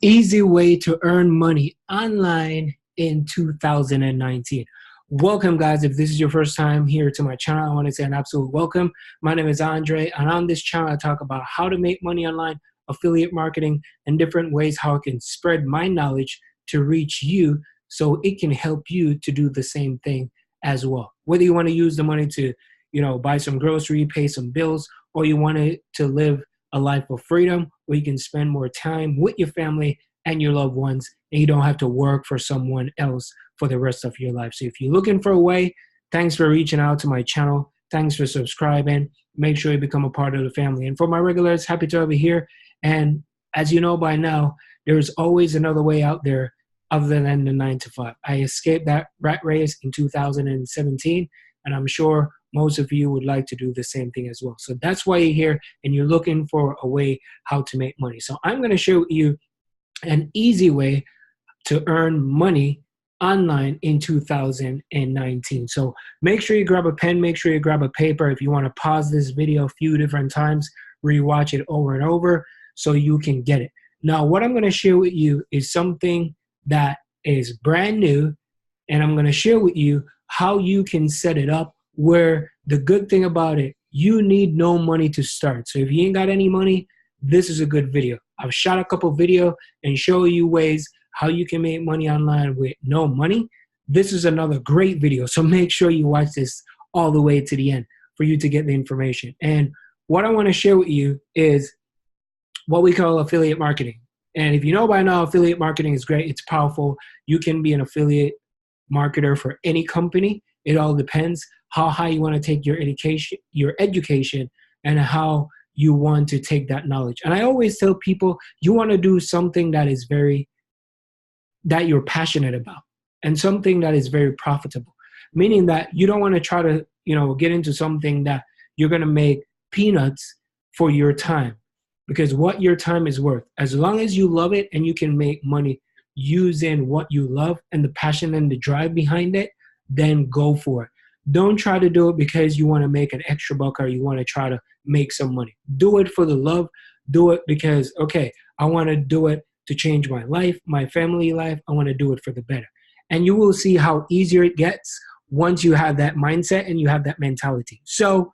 Easy way to earn money online in 2019. Welcome, guys. If this is your first time here to my channel, I want to say an absolute welcome. My name is Andre, and on this channel, I talk about how to make money online, affiliate marketing, and different ways how I can spread my knowledge to reach you so it can help you to do the same thing as well. Whether you want to use the money to, buy some grocery, pay some bills, or you want to live a life of freedom where you can spend more time with your family and your loved ones, and you don't have to work for someone else for the rest of your life. So if you're looking for a way, thanks for reaching out to my channel. Thanks for subscribing. Make sure you become a part of the family. And for my regulars, happy to have you here. And as you know by now, there's always another way out there other than the 9 to 5. I escaped that rat race in 2017, and I'm sure most of you would like to do the same thing as well. So that's why you're here and you're looking for a way how to make money. So I'm going to show you an easy way to earn money online in 2019. So make sure you grab a pen, make sure you grab a paper. If you want to pause this video a few different times, rewatch it over and over so you can get it. Now, what I'm going to share with you is something that is brand new, and I'm going to share with you how you can set it up, where the good thing about it, you need no money to start. So if you ain't got any money, this is a good video. I've shot a couple video and show you ways how you can make money online with no money. This is another great video. So make sure you watch this all the way to the end for you to get the information. And what I want to share with you is what we call affiliate marketing. And if you know by now, affiliate marketing is great. It's powerful. You can be an affiliate marketer for any company. It all depends how high you want to take your education and how you want to take that knowledge. And I always tell people, you want to do something that you're passionate about and something that is very profitable, meaning that you don't want to try to, get into something that you're going to make peanuts for your time, because what your time is worth, as long as you love it and you can make money using what you love and the passion and the drive behind it, then go for it. Don't try to do it because you want to make an extra buck or you want to try to make some money. Do it for the love. Do it because, okay, I want to do it to change my life, my family life. I want to do it for the better. And you will see how easier it gets once you have that mindset and you have that mentality. So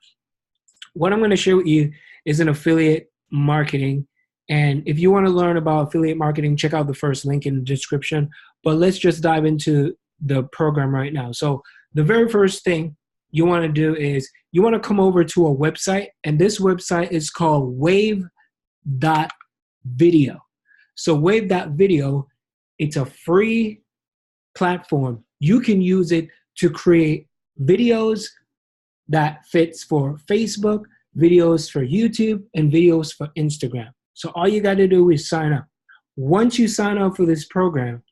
what I'm going to share with you is an affiliate marketing. And if you want to learn about affiliate marketing, check out the first link in the description. But let's just dive into the program right now. So the very first thing you want to do is you want to come over to a website, and this website is called Wave.video. So Wave.video, it's a free platform. You can use it to create videos that fits for Facebook, videos for YouTube, and videos for Instagram. So all you got to do is sign up. Once you sign up for this program,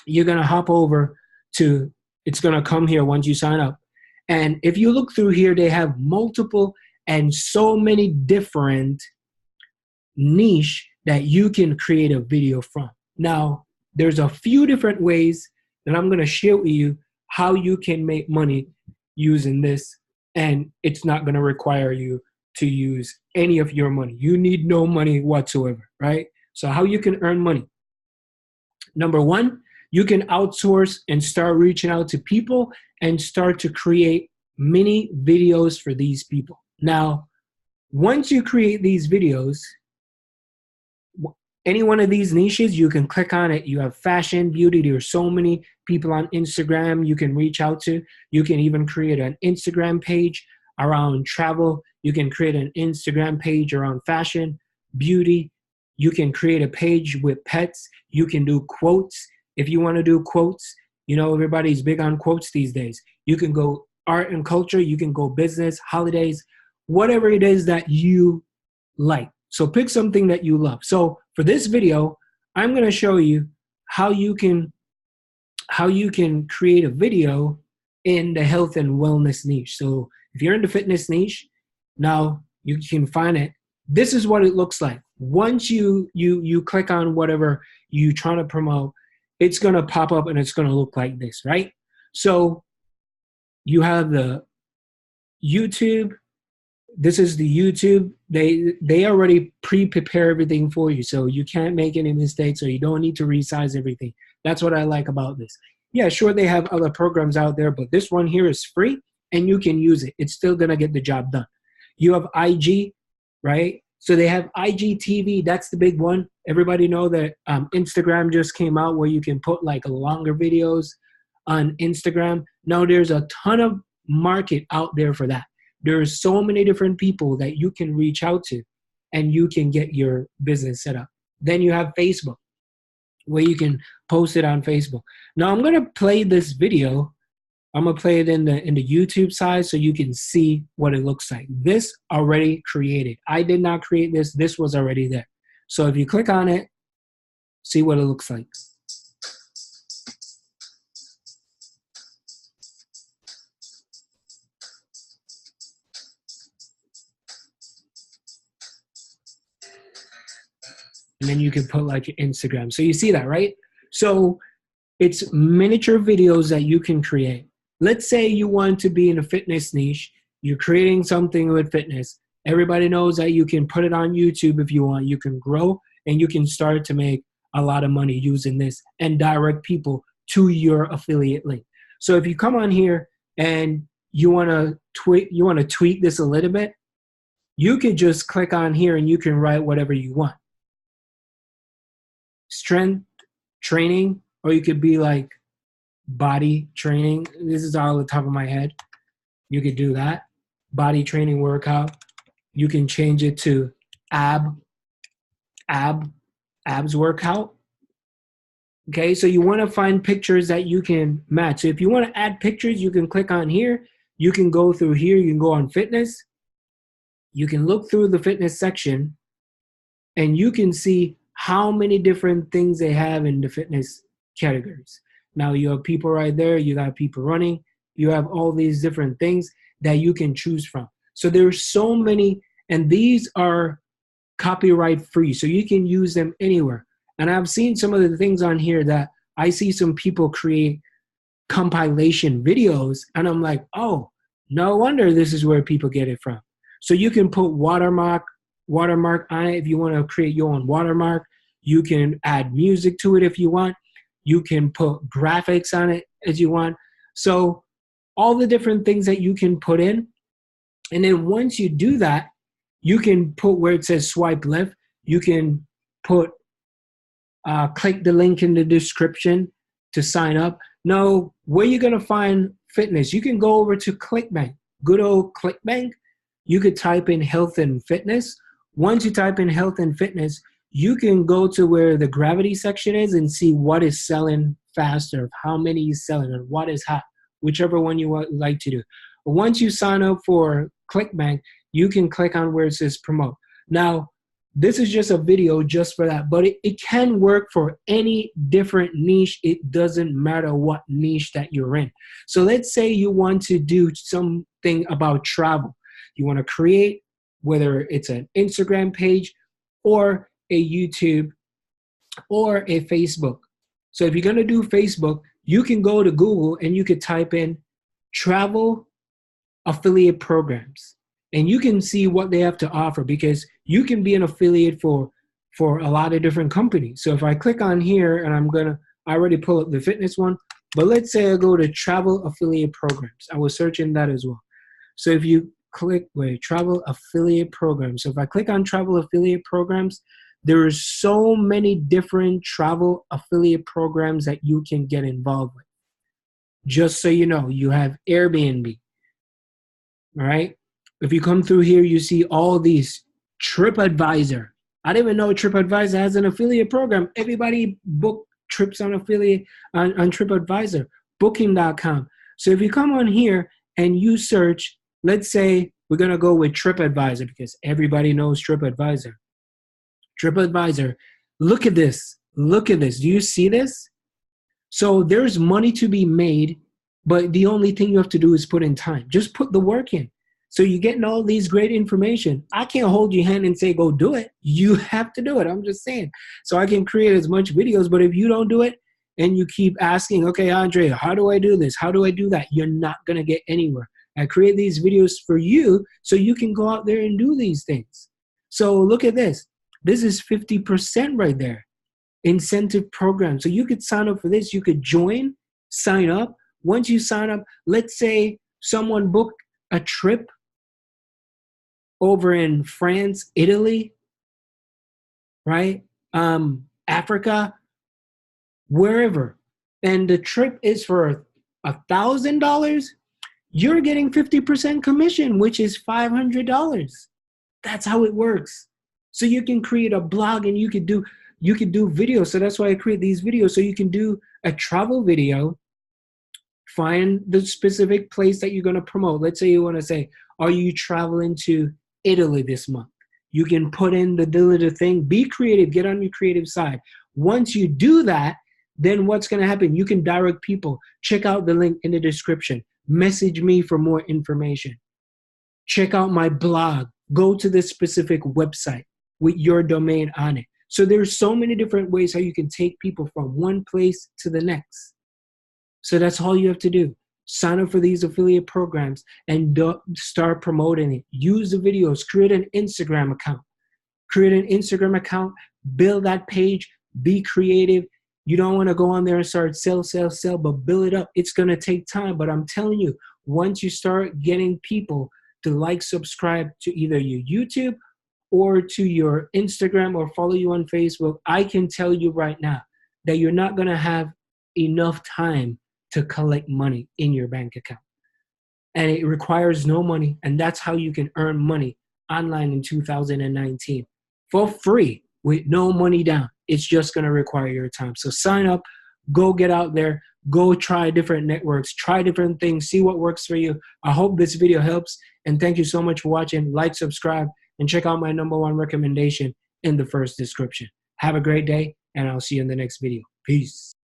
you're going to hop over to, it's going to come here once you sign up. And if you look through here, they have multiple and so many different niche that you can create a video from. Now, there's a few different ways that I'm going to share with you how you can make money using this, and it's not going to require you to use any of your money. You need no money whatsoever, right? So how you can earn money. Number one, you can outsource and start reaching out to people and start to create mini videos for these people. Now, once you create these videos, any one of these niches, you can click on it. You have fashion, beauty. There are so many people on Instagram you can reach out to. You can even create an Instagram page around travel. You can create an Instagram page around fashion, beauty. You can create a page with pets. You can do quotes. If you want to do quotes, everybody's big on quotes these days. You can go art and culture. You can go business, holidays, whatever it is that you like. So pick something that you love. So for this video, I'm going to show you how you can create a video in the health and wellness niche. So if you're in the fitness niche, now you can find it. This is what it looks like. Once you click on whatever you're trying to promote, it's going to pop up and it's going to look like this, right? So you have the YouTube, this is the YouTube. They already pre-prepare everything for you, so you can't make any mistakes, or you don't need to resize everything. That's what I like about this. Yeah, sure, they have other programs out there, but this one here is free, and you can use it. It's still gonna get the job done. You have IG, right? So they have IGTV. That's the big one. Everybody know that Instagram just came out where you can put like longer videos on Instagram. Now there's a ton of market out there for that. There's so many different people that you can reach out to, and you can get your business set up. Then you have Facebook, where you can post it on Facebook. Now I'm gonna play this video. I'm gonna play it in the YouTube side so you can see what it looks like. This already created. I did not create this. This was already there. So if you click on it, see what it looks like. And then you can put like your Instagram. So you see that, right? So it's miniature videos that you can create. Let's say you want to be in a fitness niche. You're creating something with fitness. Everybody knows that you can put it on YouTube if you want. You can grow, and you can start to make a lot of money using this and direct people to your affiliate link. So if you come on here and you want to tweak this a little bit, you could just click on here and you can write whatever you want. Strength training, or you could be like body training. This is all the top of my head. You could do that. Body training workout. You can change it to abs workout. Okay, so you want to find pictures that you can match. So if you want to add pictures, you can click on here. You can go through here. You can go on fitness. You can look through the fitness section, and you can see how many different things they have in the fitness categories. Now you have people right there. You got people running. You have all these different things that you can choose from. So there's so many, and these are copyright free, so you can use them anywhere. And I've seen some of the things on here that I see some people create compilation videos, and I'm like, oh, no wonder this is where people get it from. So you can put watermark on it if you want to create your own watermark. You can add music to it if you want. You can put graphics on it as you want. So all the different things that you can put in. And then once you do that, you can put where it says swipe left. You can put, click the link in the description to sign up. Now, where you're going to find fitness, you can go over to ClickBank. Good old ClickBank. You could type in health and fitness. Once you type in health and fitness, you can go to where the gravity section is and see what is selling faster, how many is selling, and what is hot, whichever one you would like to do. Once you sign up for ClickBank, you can click on where it says promote. Now, this is just a video just for that, but it can work for any different niche. It doesn't matter what niche that you're in. So let's say you want to do something about travel. You want to create, whether it's an Instagram page or a YouTube or a Facebook. So if you're going to do Facebook, you can go to Google and you could type in travel affiliate programs, and you can see what they have to offer, because you can be an affiliate for a lot of different companies. So if I click on here, and I already pull up the fitness one, but let's say I go to travel affiliate programs. I was searching that as well. So if you click travel affiliate programs. So if I click on travel affiliate programs, there are so many different travel affiliate programs that you can get involved with. Just so you know, you have Airbnb. All right. If you come through here, you see all these. TripAdvisor. I didn't even know TripAdvisor has an affiliate program. Everybody book trips on affiliate on TripAdvisor. Booking.com. So if you come on here and you search, let's say we're going to go with TripAdvisor because everybody knows TripAdvisor. TripAdvisor. Look at this. Look at this. Do you see this? So there's money to be made, but the only thing you have to do is put in time. Just put the work in. So you're getting all these great information. I can't hold your hand and say, go do it. You have to do it. I'm just saying. So I can create as much videos, but if you don't do it and you keep asking, okay, Andre, how do I do this? How do I do that? You're not going to get anywhere. I create these videos for you so you can go out there and do these things. So look at this. This is 50% right there. Incentive program. So you could sign up for this. You could join, sign up. Once you sign up, let's say someone booked a trip over in France, Italy, right? Africa, wherever. And the trip is for $1,000. You're getting 50% commission, which is $500. That's how it works. So you can create a blog and you could do videos. So that's why I create these videos. So you can do a travel video, find the specific place that you're going to promote. Let's say you want to say, are you traveling to Italy this month? You can put in the little thing, be creative, get on your creative side. Once you do that, then what's going to happen? You can direct people. Check out the link in the description. Message me for more information. Check out my blog. Go to this specific website with your domain on it. So there's so many different ways how you can take people from one place to the next. So that's all you have to do. Sign up for these affiliate programs and start promoting it. Use the videos. Create an Instagram account. Create an Instagram account. Build that page. Be creative. You don't want to go on there and start sell, but build it up. It's going to take time. But I'm telling you, once you start getting people to like, subscribe to either your YouTube or to your Instagram or follow you on Facebook, I can tell you right now that you're not going to have enough time to collect money in your bank account. And it requires no money. And that's how you can earn money online in 2019 for free with no money down. It's just going to require your time. So sign up, go get out there, go try different networks, try different things, see what works for you. I hope this video helps. And thank you so much for watching. Like, subscribe, and check out my #1 recommendation in the first description. Have a great day, and I'll see you in the next video. Peace.